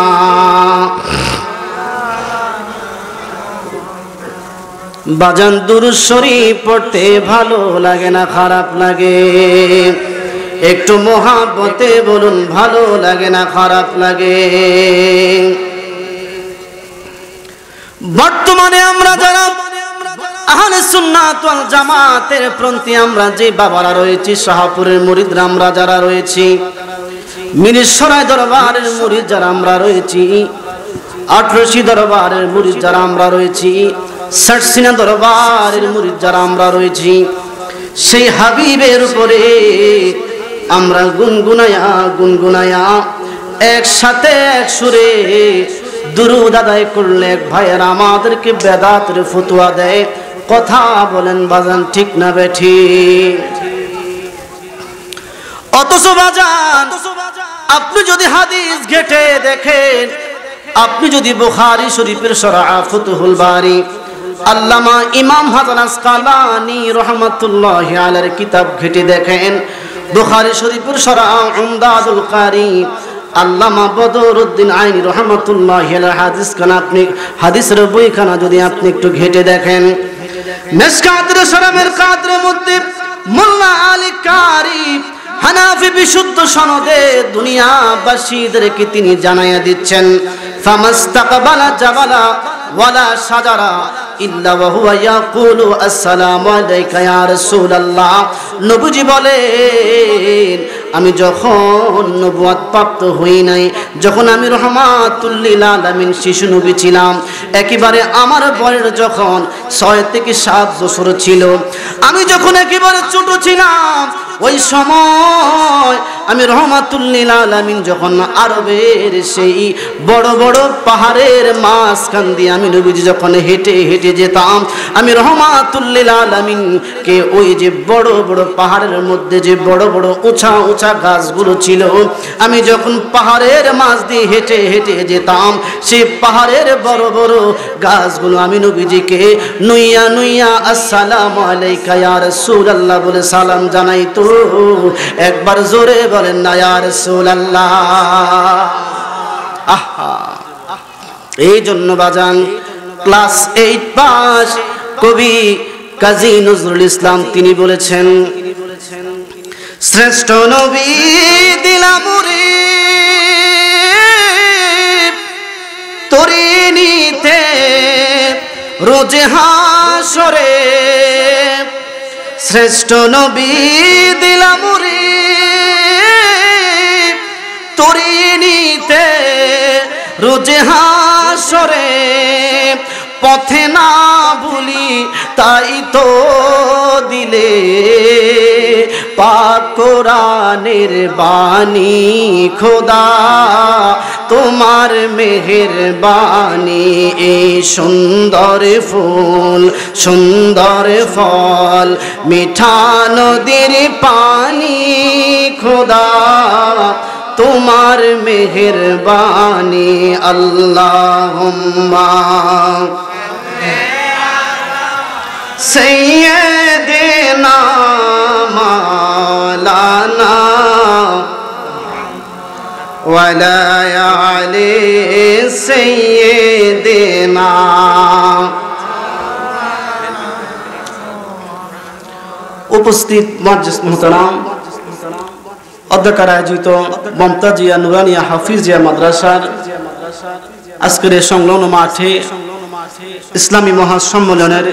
বাজান দুরূদ শরীফ পড়তে ভালো লাগে না খারাপ লাগে একটু মহব্বতে বলুন ভালো লাগে না খারাপ লাগে বর্তমানে আমরা যারা আহলে সুন্নাত ওয়াল জামাতের পন্থী আমরা যে বাবারা রয়েছি শাহপুরের মুরিদরা আমরা যারা রয়েছি মিরসরাই দরবারের মুরিদ যারা আমরা রয়েছি আটরশি দরবারের মুরিদ যারা আমরা রয়েছি সারসিনা দরবারের মুরিদ যারা আমরা রয়েছি সেই হাবিবের উপরে আমরা গুনগুনায়া একসাথে এক সুরে দুরূদ আদায় করলে এক ভাইয়ের আমাদেরকে বেদাতের ফতোয়া দেয় কথা বলেন বাজান ঠিক না বেঠিক অথচ বাজান আপনি যদি হাদিস ঘেটে দেখেন আপনি যদি বুখারী শরীফের শরহ ফুতুহুল বারী আল্লামা ইমাম হাসান আসকালানী রাহমাতুল্লাহি আলাইহির কিতাব ঘেটে দেখেন বুখারী শরীফের শরহ উমদাতুল কারী আল্লামা বদরউদ্দিন আইনি রাহমাতুল্লাহি আলাইহি হাদিসের বইখানা যদি আপনি একটু ঘেটে দেখেন মিশকাতের শরমের কাদের মধ্যে মোল্লা আলী কারি হানাফি বিশুদ্ধ সনদে দুনিয়াবাসীদেরকে তিনি জানাইয়া দিচ্ছেন ফামাস্তাকবালা জাবালা ওয়ালা শাজারা ইল্লা ওয়া হুয়া ইয়াকুলু আসসালামু আলাইকা ইয়া রাসূলুল্লাহ নবীজি বলেন আমি যখন নবুয়ত প্রাপ্ত হই নাই যখন আমি রহমাতুল লিল আলামিন শিশু নবী ছিলাম একেবারে আমার বয়স যখন 6 থেকে 7 বছর ছিল আমি যখন একেবারে ছোট ছিলাম ওই সময় আমি রহমাতুল লিল আলামিন যখন আরবের সেই বড় বড় পাহাড়ের মাঝখান দিয়ে আমি নবীজি যখন হেঁটে হেঁটে যেতাম আমি রহমাতুল লিল আলামিন কে ওই যে বড় বড় পাহাড়ের মধ্যে যে বড় বড় উঁচা উঁচা গাছগুলো ছিল আমি যখন পাহাড়ের মাঝ দিয়ে হেঁটে হেঁটে যেতাম সেই পাহাড়ের বড় বড় গাছগুলো আমি নবীজিকে নুইয়া নুইয়া আসসালামু আলাইকা ইয়া রাসূলুল্লাহ বলে সালাম জানাইতো একবার জোরে বলেন না ইয়া রাসূলুল্লাহ আহা এই জন্য বাজান ক্লাস 8 পাস কবি কাজী নজরুল ইসলাম তিনি বলেছেন শ্রেষ্ঠ নবী দিলামুরি তরিনিতে রোজে হাসরে শ্রেষ্ঠ নবী দিলামুরি তরিনিতে রোজে হাসরে পথে না ভুলি তাই তো দিলে পাক কোরআনের বাণী খোদা তোমার মেহেরবানি এই সুন্দর ফুল সুন্দর ফল মিঠা নদীর পানি খোদা তোমার মেহেরবানি আল্লাহুম্মা সাইয়্যিদিনা মাওলানা ওয়ালা আলি সাইয়্যিদিনা। উপস্থিত মুআজ্জিজ মুহতারাম, অধ্যক্ষের আয়োজিত মমতাজিয়া নুরানিয়া হাফিজিয়া মাদ্রাসার আজকের সংলগ্ন মাঠে ইসলামী মহাসম্মেলনের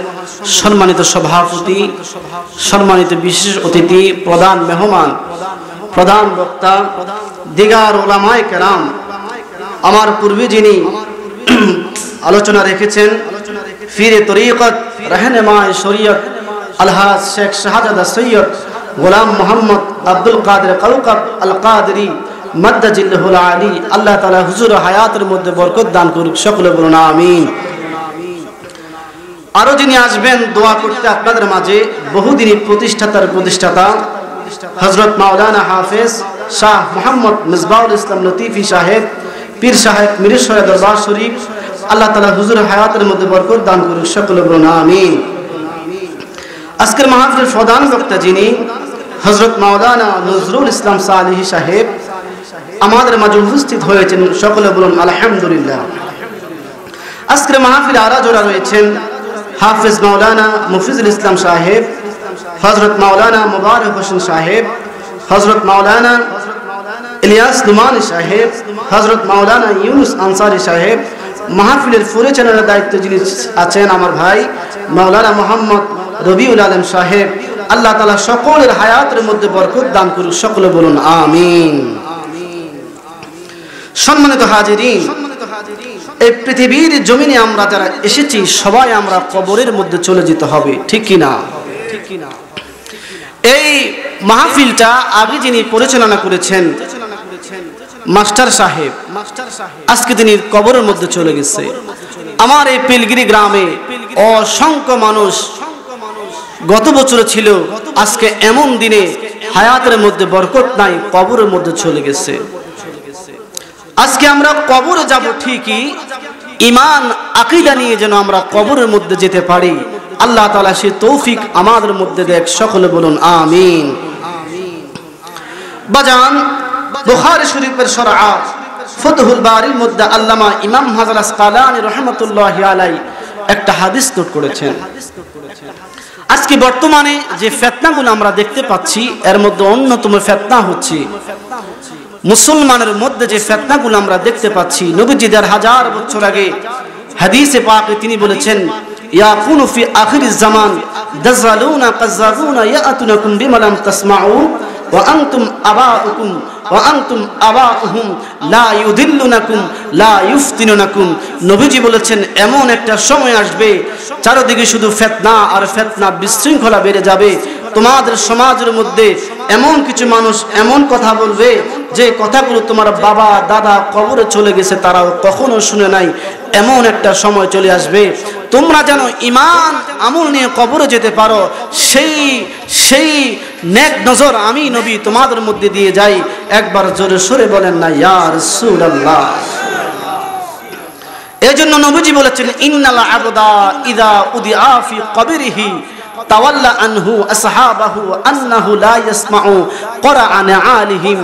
সম্মানিত সভাপতি, সম্মানিত বিশেষ অতিথি, প্রধান মেহমান, প্রধান বক্তা, দিগার উলামায়ে কেরাম, আমার পূর্বে যিনি আলোচনা রেখেছেন ফিরে তরিকত রাহনুমায়ে শরীয়ত আলহাজ শেখ শাহজাদা সৈয়দ গোলাম মোহাম্মদ আব্দুল কাদের কাউকাব আল কাদরি মাদ্দাজিল্লাহুল আলী, আল্লাহ তাআলা হুজুর হায়াতের মধ্যে বরকত দান করুক, সকলে বলুন আমিন। আরো যিনি আসবেন দোয়া করতে আপনাদের মাঝে, বহুদিনী প্রতিষ্ঠাতা হযরত মাওলানা হাফেজ শাহ মোহাম্মদ মিসবাহুল ইসলাম লতিফি সাহেব, পীর সাহেব মিরসরাই দরবার শরীফ, আল্লাহ তাআলা হুজুর হায়াতের মধ্যে বরকত দান করুক, সকলে বলুন আমিন। আজকের মাহফিলের প্রধান বক্তা যিনি হযরত মাওলানা নজরুল ইসলাম সালেহী সাহেব আমাদের মাঝে উপস্থিত হয়েছেন, সকলে বলুন আলহামদুলিল্লাহ। আজকের মাহফিলে আরো যারা রয়েছেন হাফেজ মাওলানা মুফিজুল ইসলাম সাহেব, হযরত মাওলানা মুবারক হোসেন সাহেব, হযরত মাওলানা ইলিয়াস নুমানি সাহেব, হযরত মাওলানা ইউনুস আনসারী সাহেব। মাহফিলের পরিচালনার দায়িত্ব যিনি আছেন আমার ভাই মাওলানা মোহাম্মদ রবিউল আলম সাহেব, আল্লাহ তাআলা সকলের হায়াতের মধ্যে বরকত দান করুক, সকলে বলুন আমিন। সম্মানিত হাজিরিন, এই পৃথিবীর জমিনে আমরা যারা এসেছি সবাই আমরা কবরের মধ্যে চলে যেতে হবে, ঠিক কি না? এই মাহফিলটা আগে যিনি পরিচালনা করেছেন মাস্টার সাহেব, আজকে তিনি কবরের মধ্যে চলে গেছে। আমার এই পিলগিরি গ্রামে অসংখ্য মানুষ গত বছর ছিল, আজকে এমন দিনে হায়াতের মধ্যে বরকত নাই, কবরের মধ্যে চলে গেছে। আজকে আমরা কবরে যাব ঠিকই, ঈমান আকীদা নিয়ে যেন আমরা কবরের মধ্যে যেতে পারি, আল্লাহ তাআলা সে তৌফিক আমাদের মধ্যে দেখ, সকলে বলুন আমিন। বাজান, বুখারী শরীফের শরহ ফতহুল বারির মধ্যে আল্লামা ইমাম হাজার আসকালানী রাহমাতুল্লাহি আলাইহি একটা হাদিস নোট করেছেন। আজকে বর্তমানে যে ফিতনাগুলো আমরা দেখতে পাচ্ছি এর মধ্যে অন্যতম ফিতনা হচ্ছে মুসলমানের মধ্যে যে ফিতনাগুলো আমরা দেখতে পাচ্ছি, নবীজি ১,৫০০ বছর আগে হাদিসে পাকে তিনি বলেছেন, ইয়াকুনু ফি আখিরিজ জামান দাজ্জালুনা কাজ্জাবুনা ইয়াতুনাকুম বিমা লাম তাসমাউ ওয়া আনতুম আবাউকুম ওয়া আনতুম আবাউহুম লা ইউদিল্লুনাকুম লা ইফতিনুনাকুম। নবীজি বলেছেন এমন একটা সময় আসবে চারিদিকে শুধু ফিতনা আর ফিতনা, বিশৃঙ্খলা বেড়ে যাবে। তোমাদের সমাজের মধ্যে এমন কিছু মানুষ এমন কথা বলবে যে কথাগুলো তোমার বাবা দাদা কবরে চলে গেছে তারাও কখনো শুনে নাই। এমন একটা সময় চলে আসবে তোমরা যেন ঈমান আমল নিয়ে কবরে যেতে পারো, সেই নেক নজর আমি নবী তোমাদের মধ্যে দিয়ে যাই। একবার জোরে সরে বলেন না ইয়া রাসূলুল্লাহ। এজন্য নবীজি বলেছেন, ইন্নাল আবদা ইযা উদিআ ফি কবরিহি তাওয়াল্লা আনহু আসহাবাহু আন্নাহু লা ইয়াসমাউ কুরআন আলিহিম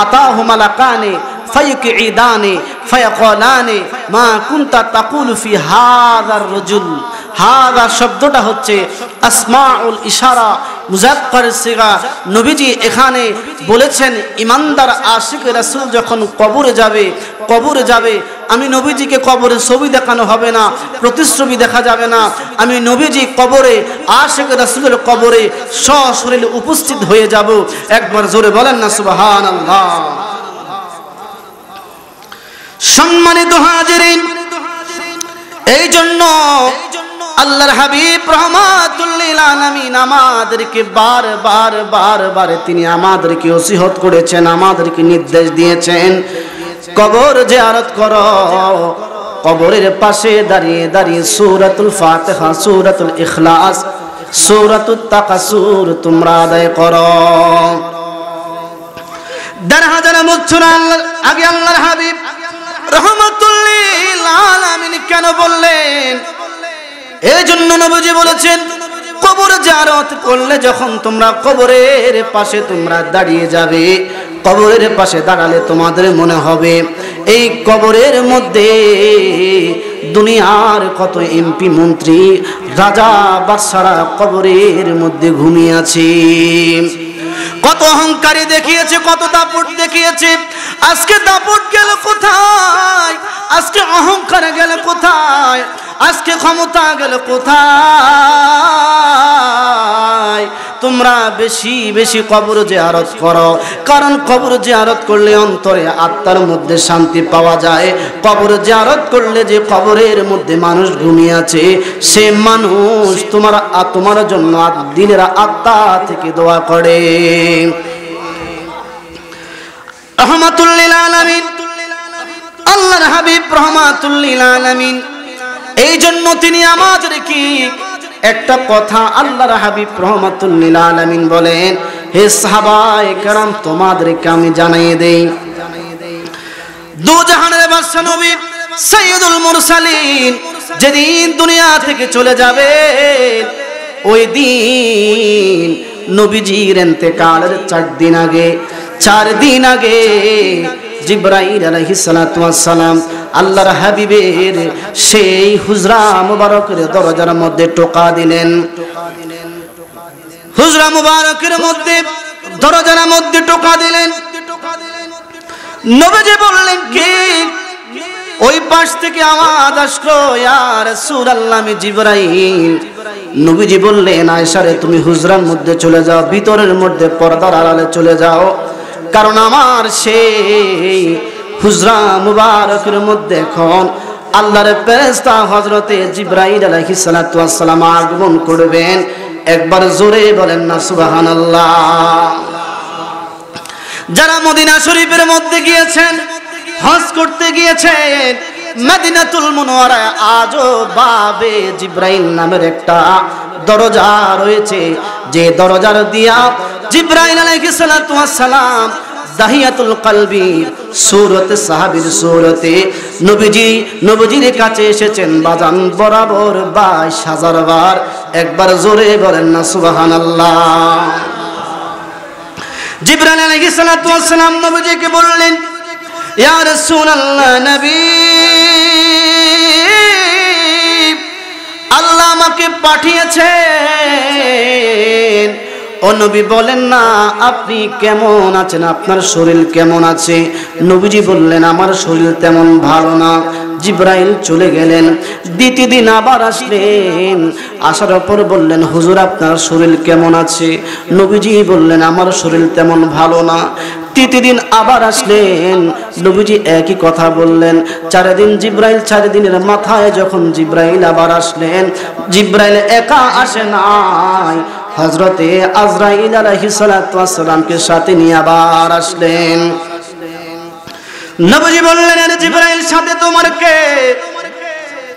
আতাহু মালাকানি ফায়ুকঈদানি ফায়াকুলানি মা কুনতা তাকুলু ফি হাযার রাজুল। হাযা শব্দটা হচ্ছে আসমাউল ইশারা, মুযাক্কার সিগা। নবীজি এখানে বলেছেন ইমানদার আশিক রাসূল যখন কবরে যাবে আমি নবীজিকে কবরে ছবি দেখানো হবে না, প্রতিচ্ছবি দেখা যাবে না। আমি নবীজি কবরে আশিক রাসূলের কবরে সশরীরে উপস্থিত হয়ে যাব। একবার জোরে বলেন না সুবহানাল্লাহ। সম্মানিত হাজিরিন, এই জন্য আল্লাহর হাবিব রাহমাতুল লিল আলামিন আমাদেরকে বারবার তিনি আমাদেরকে ওসিয়ত করেছেন, আমাদেরকে নির্দেশ দিয়েছেন, কবর জিয়ারত করো। কবরের পাশে দাঁড়িয়ে দাঁড়িয়ে সূরাতুল ফাতিহা, সূরাতুল ইখলাস, সূরাতুত তাকাসুর তোমরা আদায় করো। ১,৫০০ বছর আগে আল্লাহর হাবিব রাহমাতুল লিল আলামিন কেন বললেন? এই জন্য নবীজি বলেছেন, কবর জিয়ারত করলে যখন তোমরা কবরের পাশে তোমরা দাঁড়িয়ে যাবে, কবরের পাশে দাঁড়ালে তোমাদের মনে হবে এই কবরের মধ্যে দুনিয়ার কত এমপি মন্ত্রী রাজা বাদশারা কবরের মধ্যে ঘুমিয়ে আছে, কত অহংকারী দেখিয়েছে, কত দাপট দেখিয়েছে। আজকে দাপট গেল কোথায়? আজকে অহংকার গেল কোথায়? আজকে ক্ষমতা গেল কোথায়? তোমরা বেশি বেশি কবর জিয়ারত করো, কারণ কবর জিয়ারত করলে অন্তরে আত্মার মধ্যে শান্তি পাওয়া যায়। কবর জিয়ারত করলে যে কবরের মধ্যে মানুষ ঘুমিয়ে আছে, সে মানুষ তোমার জন্য দিনের আত্মা থেকে দোয়া করে। রাহমাতুল লিল আলামিন আল্লাহর হাবিব রাহমাতুল লিল আলামিন, এই জন্য তিনি আমাদেরকে একটা কথা আল্লাহর হাবিব রাহমাতুল লিল আলামিন বলেন, হে সাহাবায়ে কেরাম তোমাদেরকে আমি জানিয়ে দেই, দু জাহানের বাদশা নবী সাইয়্যিদুল মুরসালিন যেদিন দুনিয়া থেকে চলে যাবে, ওই দিন নবীজির ইন্তেকালের 4 দিন আগে জিবরাইল আলাইহিস সালাতু ওয়াস সালাম আল্লাহর হাবিবের সেই হুজরা মুবারকের দরজার মধ্যে টোকা দিলেন। হুজরা মুবারকের মধ্যে দরজার মধ্যে টোকা দিলেন। নবীজি বললেন, কি? ওই পাশ থেকে আওয়াজ আসলো, ইয়া রাসূলুল্লাহ আমি জিবরাইল। নবীজি বললেন, আয়েশা রে তুমি হুজরার মধ্যে চলে যাও, ভিতরের মধ্যে পর্দার আড়ালে চলে যাও, কারণ আমার সেই হুজরা মুবারকের মধ্যে এখন আল্লাহর ফেরেশতা হযরতে জিবরাইল আলাইহিস সালাতু ওয়াস সালাম আগমন করবেন। একবার জোরে বলেন না সুবহানাল্লাহ। যারা মদিনা শরীফের মধ্যে গিয়েছেন, হজ করতে গিয়েছেন, মদিনাতুল মুনওয়ারায় আজও বাবে জিবরাইল নামের একটা দরজা রয়েছে, যে দরজার দিয়া জিবরাইল আলাইহিস সালাতু ওয়াস সালাম দাহিয়াতুল কলবি সূরতে সাহাবীর সূরতে নবীজির কাছে এসেছেন বাজান বরাবর 22,000 বার। একবার জোরে বলেন না সুবহানাল্লাহ। জিবরাইল আলাইহিস সালাতু ওয়াস সালাম নবীজিকে বললেন, ইয়া রাসূলুল্লাহ নবী, আল্লাহ আমাকে পাঠিয়েছেন। ও নবী বলেন না আপনি কেমন আছেন, আপনার শরীর কেমন আছে? নবীজি বললেন আমার শরীর তেমন ভালো না। জিবরাইল চলে গেলেন। দ্বিতীয় দিন আবার আসলেন, আসার পর বললেন হুজুর আপনার শরীর কেমন আছে? নবীজি বললেন আমার শরীর তেমন ভালো না। তৃতীয় দিন আবার আসলেন, নবীজি একই কথা বললেন। 4 দিন জিবরাইল, 4 দিনের মাথায় যখন জিবরাইল আবার আসলেন, জিবরাইল একা আসে নাই, হযরতে আজরাইল আলাইহিস সালাতু ওয়াস সালামকে সাথে নিয়ে আবার আসলেন। নবীজি বললেন আরে জিবরাইল সাথে তোমার কে?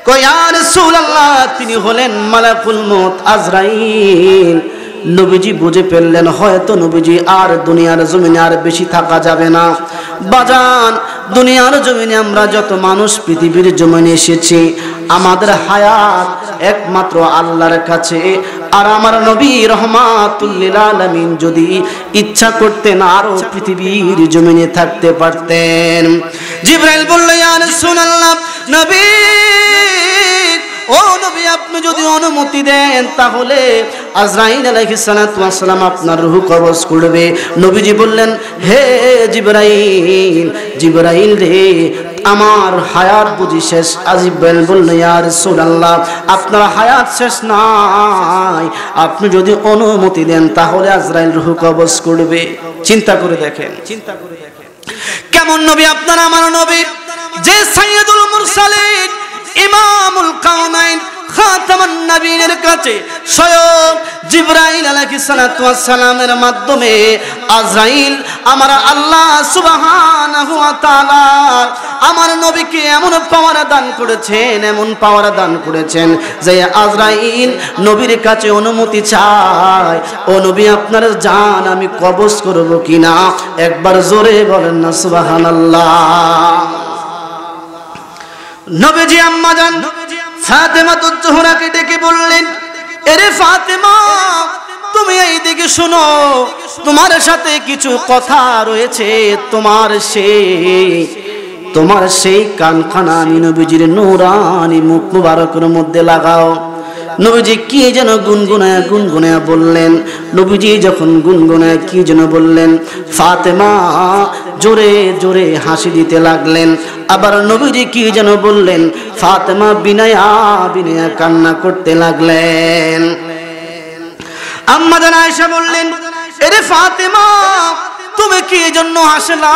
কয় ইয়া রাসূলুল্লাহ তিনি হলেন মালাকুল মউত আজরাইল। নবীজি বুঝে ফেললেন হয়তো নবীজি আর দুনিয়ার জমিনে আর বেশি থাকা যাবে না। বাজান দুনিয়ার জমিনে আমরা যত মানুষ পৃথিবীর জমিনে এসেছি, আমাদের হায়াত একমাত্র আল্লাহর কাছে। আর আমার নবী রাহমাতুল লিল আলামিন যদি ইচ্ছা করতেন আরো পৃথিবীর জমিনে থাকতে পারতেন। জিবরাইল বলল ইয়া রাসূলুল্লাহ নবী, ও নবী আপনি যদি অনুমতি দেন তাহলে আজরাইল আলাইহিস সালাতু ওয়াস সালাম আপনার রূহ কবজ করবে। নবীজি বললেন হে জিবরাইল, জিবরাইল রে আমার হায়াত বুঝি শেষ? জিবরাইল বলল ইয়া রাসূলুল্লাহ আপনার হায়াত শেষ নাই, আপনি যদি অনুমতি দেন তাহলে আজরাইল রূহ কবজ করবে। চিন্তা করে দেখেন কেমন নবী আপনার আমার নবী। যে সাইয়্যিদুল মুরসালিন ইমামুল কাউনাইন খাতামুন নবীনের কাছে স্বয়ং জিবরাইল আলাইহিস সালাতু ওয়াস সালামের মাধ্যমে আজরাইল আমার আল্লাহ সুবহানাহু ওয়া তাআলা আমার নবীকে এমন পাওয়ার দান করেছেন, এমন পাওয়ার দান করেছেন যে আজরাইল নবীর কাছে অনুমতি চায়, ও নবী আপনার জান আমি কবজ করব কিনা? একবার জোরে বলেন না সুবহানাল্লাহ। নবীজি আম্মা জান ফাতেমাতুজ জোহরাকে ডেকে বললেন, এরে ফাতেমা তুমি এই দিকে শোনো, তোমার সাথে কিছু কথা রয়েছে। তোমার সেই কানখানা আমি নবীজির নূরানি মুখ মুবারকের মধ্যে লাগাও। নবীজি কি যেন গুনগুনায়া বললেন। নবীজি যখন গুনগুনায়া কি যেন বললেন, ফাতেমা জোরে জোরে হাসি দিতে লাগলেন। আবার নবীজি কি যেন বললেন, ফাতেমা বিনয়া বিনয়া কান্না করতে লাগলেন। আম্মা জান আয়েশা বললেন, এরে ফাতেমা তুমি কি জন্য হাসলা,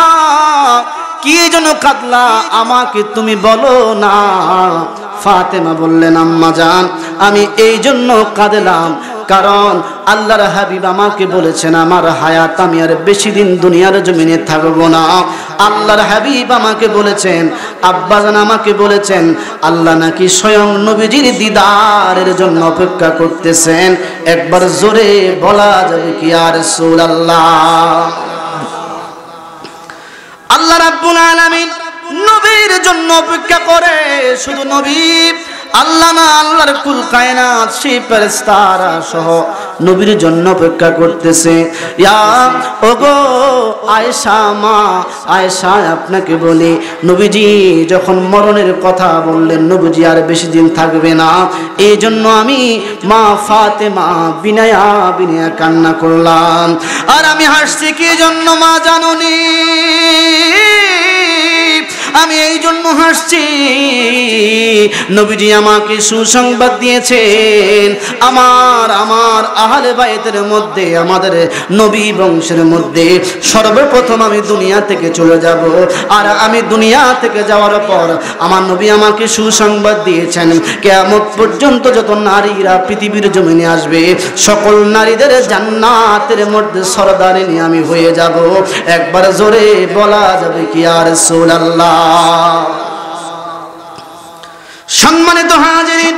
কি জন্য কাঁদলা, আমাকে তুমি বলো না। ফাতেমা বললেন, আম্মা জান আমি এই জন্য কাঁদলাম কারণ আল্লাহর হাবিব আমাকে বলেছেন আমার হায়াত আমি আর বেশি দিন দুনিয়ার জমিনে থাকবো না। আল্লাহর হাবিব আমাকে বলেছেন, আব্বাজান আমাকে বলেছেন আল্লাহ নাকি স্বয়ং নবীজির দিদারের জন্য অপেক্ষা করতেছেন। একবার জোরে বলা যাবে কি ইয়া রাসূলুল্লাহ? আল্লাহ রাব্বুল আলামিন নবীর জন্য অপেক্ষা করে। শুধু নবী আল্লাহ না, আল্লাহর কুল কায়নাত সেই ফেরেশতারা সহ নবীর জন্য অপেক্ষা করতেছে। ইয়া ওগো আয়েশা মা আয়েশা আপনাকে বলি, নবীজি যখন মরণের কথা বললেন নবীজি আর বেশি দিন থাকবে না, এই জন্য আমি মা ফাতেমা বিনয়া বিনয়া কান্না করলাম। আর আমি হাসছি কি জন্য মা জানোনি? আমি এই জন্য হাসছি, নবীজি আমাকে সুসংবাদ দিয়েছেন আমার আহলে বাইতের মধ্যে, আমাদের নবী বংশের মধ্যে সর্বপ্রথম আমি দুনিয়া থেকে চলে যাব। আর আমি দুনিয়া থেকে যাওয়ার পর আমার নবী আমাকে সুসংবাদ দিয়েছেন কিয়ামত পর্যন্ত যত নারীরা পৃথিবীর জমিনে আসবে সকল নারীদের জান্নাতের মধ্যে সরদারিনী আমি হয়ে যাব। একবার জোরে বলা যাবে কি ইয়া রাসূলুল্লাহ? সম্মানিত হাজিরিন,